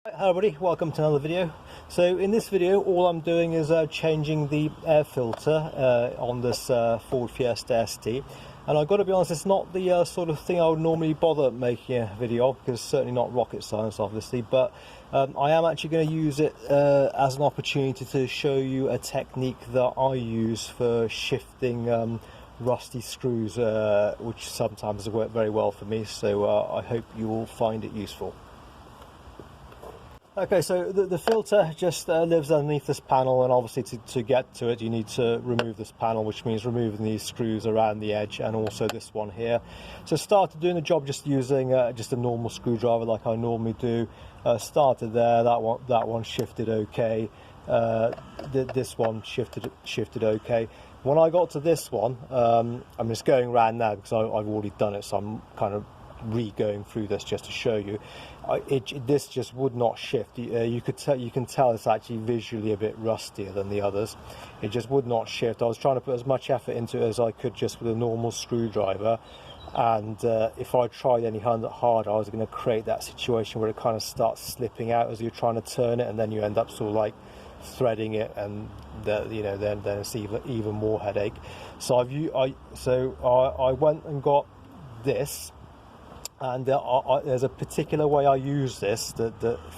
Hi everybody, welcome to another video. So in this video all I'm doing is changing the air filter on this Ford Fiesta ST, and I've got to be honest, it's not the sort of thing I would normally bother making a video of, because it's certainly not rocket science obviously, but I am actually going to use it as an opportunity to show you a technique that I use for shifting rusty screws, which sometimes work very well for me, so I hope you will find it useful. Okay, so the filter just lives underneath this panel, and obviously to get to it you need to remove this panel, which means removing these screws around the edge and also this one here. So started doing the job just using just a normal screwdriver like I normally do. Started there, that one shifted okay, this one shifted okay. When I got to this one, I'm just going around now because I've already done it, so I'm kind of re-going through this just to show you. This just would not shift. You can tell it's actually visually a bit rustier than the others. It just would not shift. I was trying to put as much effort into it as I could just with a normal screwdriver, and if I tried any harder I was going to create that situation where it kind of starts slipping out as you're trying to turn it, and then you end up sort of like threading it, and then it's even more headache. So I went and got this, and there's a particular way I use this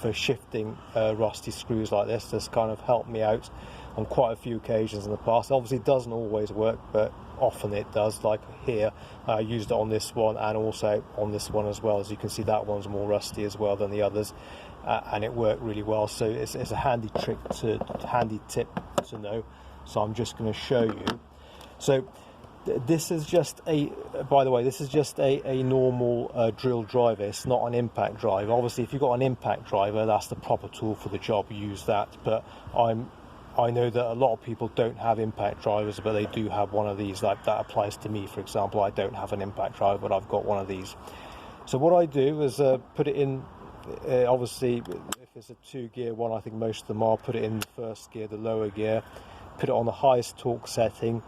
for shifting rusty screws like this that's kind of helped me out on quite a few occasions in the past. Obviously it doesn't always work, but often it does. Like here, I used it on this one and also on this one as well. As you can see, that one's more rusty as well than the others, and it worked really well. So it's a handy tip to know. So I'm just going to show you. So this is just by the way, this is just a normal drill driver. It's not an impact driver. Obviously if you've got an impact driver, that's the proper tool for the job, use that. But I know that a lot of people don't have impact drivers, but they do have one of these. Like that applies to me, for example. I don't have an impact driver, but I've got one of these. So what I do is put it in, obviously if it's a 2-gear one, I think most of them are, put it in the first gear, the lower gear, put it on the highest torque setting.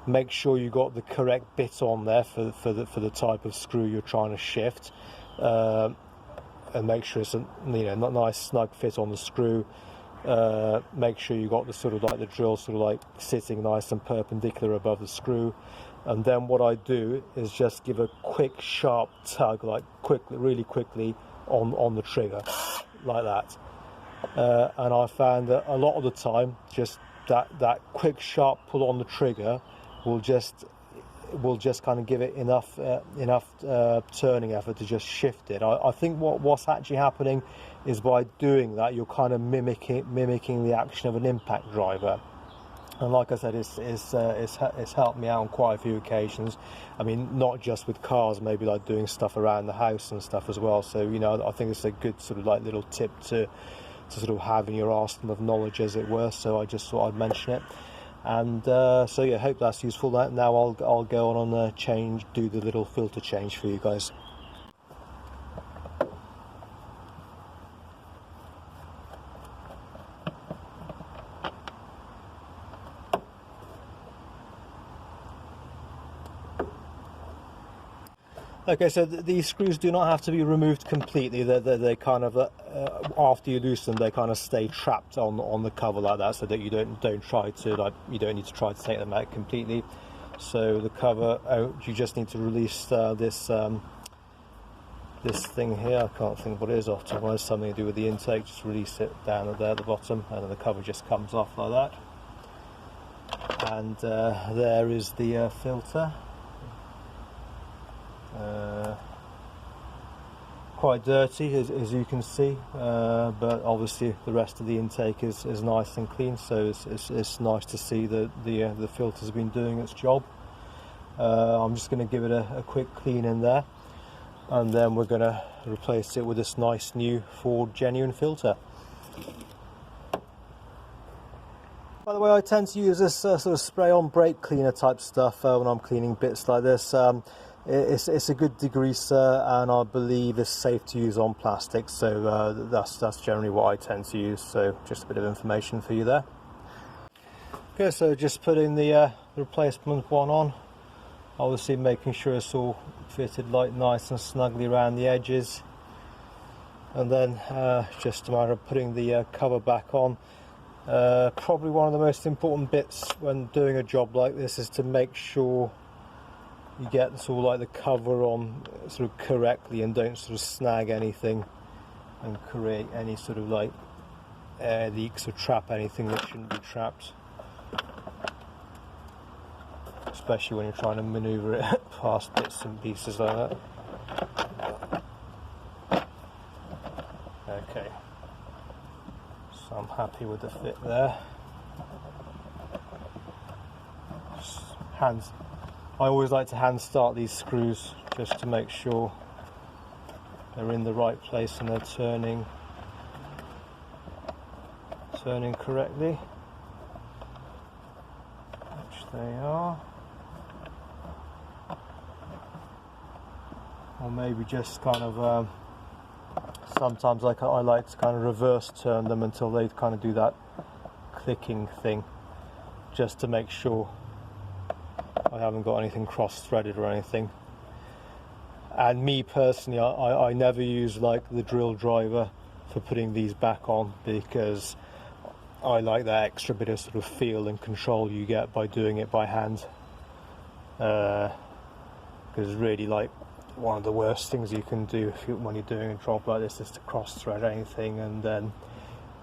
Make sure you got the correct bit on there for the type of screw you're trying to shift, and make sure it's a nice snug fit on the screw. Make sure you got the sort of like the drill sort of like sitting nice and perpendicular above the screw. And then what I do is just give a quick sharp tug, like really quickly on the trigger, like that. And I found that a lot of the time, just that quick sharp pull on the trigger will just kind of give it enough turning effort to just shift it. I think what's actually happening is by doing that you're kind of mimicking the action of an impact driver. And like I said, it's helped me out on quite a few occasions. I mean, not just with cars, maybe like doing stuff around the house and stuff as well. So I think it's a good sort of like little tip to sort of have in your arsenal of knowledge, as it were. So I just thought I'd mention it. And so yeah, hope that's useful. Now I'll go on the do the little filter change for you guys. Okay, so these screws do not have to be removed completely. They kind of after you loosen them, they kind of stay trapped on the cover like that, so that you don't try to you don't need to try to take them out completely. So the cover, you just need to release this thing here. I can't think what it is off the top of my head. Something to do with the intake. Just release it down there at the bottom, and then the cover just comes off like that. And there is the filter. Quite dirty as you can see, but obviously the rest of the intake is nice and clean, so it's nice to see that the filter's been doing its job. I'm just going to give it a quick clean in there, and then we're going to replace it with this nice new Ford Genuine filter. By the way, I tend to use this sort of spray-on brake cleaner type stuff when I'm cleaning bits like this. It's a good degreaser, and I believe it's safe to use on plastic, so that's generally what I tend to use. So just a bit of information for you there. Okay, so just putting the replacement one on, obviously making sure it's all fitted like nice and snugly around the edges. and then just a matter of putting the cover back on. Probably one of the most important bits when doing a job like this is to make sure you get sort of like the cover on sort of correctly and don't sort of snag anything and create any sort of like air leaks or trap anything that shouldn't be trapped, especially when you're trying to maneuver it past bits and pieces like that. Okay, so I'm happy with the fit there. Hands, I always like to hand start these screws just to make sure they're in the right place and they're turning correctly, which they are. Or maybe just kind of sometimes I like to kind of reverse turn them until they kind of do that clicking thing, just to make sure I haven't got anything cross-threaded or anything. And me personally, I never use like the drill driver for putting these back on, because I like that extra bit of sort of feel and control you get by doing it by hand. Because really, like, one of the worst things you can do when you're doing a job like this is to cross-thread anything, and then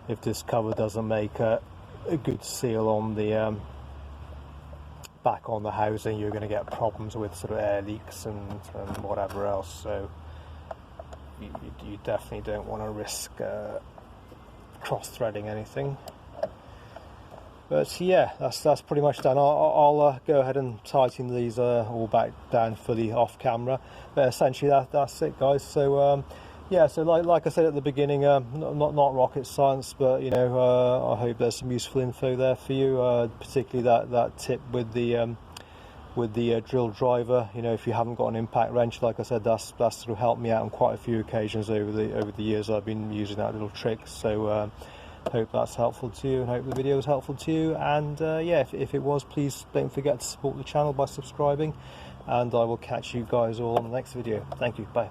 if this cover doesn't make a good seal on the back on the housing, you're going to get problems with sort of air leaks and whatever else. So you definitely don't want to risk cross-threading anything. But yeah, that's pretty much done. I'll go ahead and tighten these all back down fully off camera. But essentially that's it, guys. So yeah, so like I said at the beginning, not rocket science, but you know, I hope there's some useful info there for you, particularly that tip with the drill driver. You know, if you haven't got an impact wrench, like I said, that's sort of helped me out on quite a few occasions over the years I've been using that little trick. So hope that's helpful to you, and hope the video was helpful to you. And yeah, if it was, please don't forget to support the channel by subscribing, and I will catch you guys all on the next video. Thank you, bye.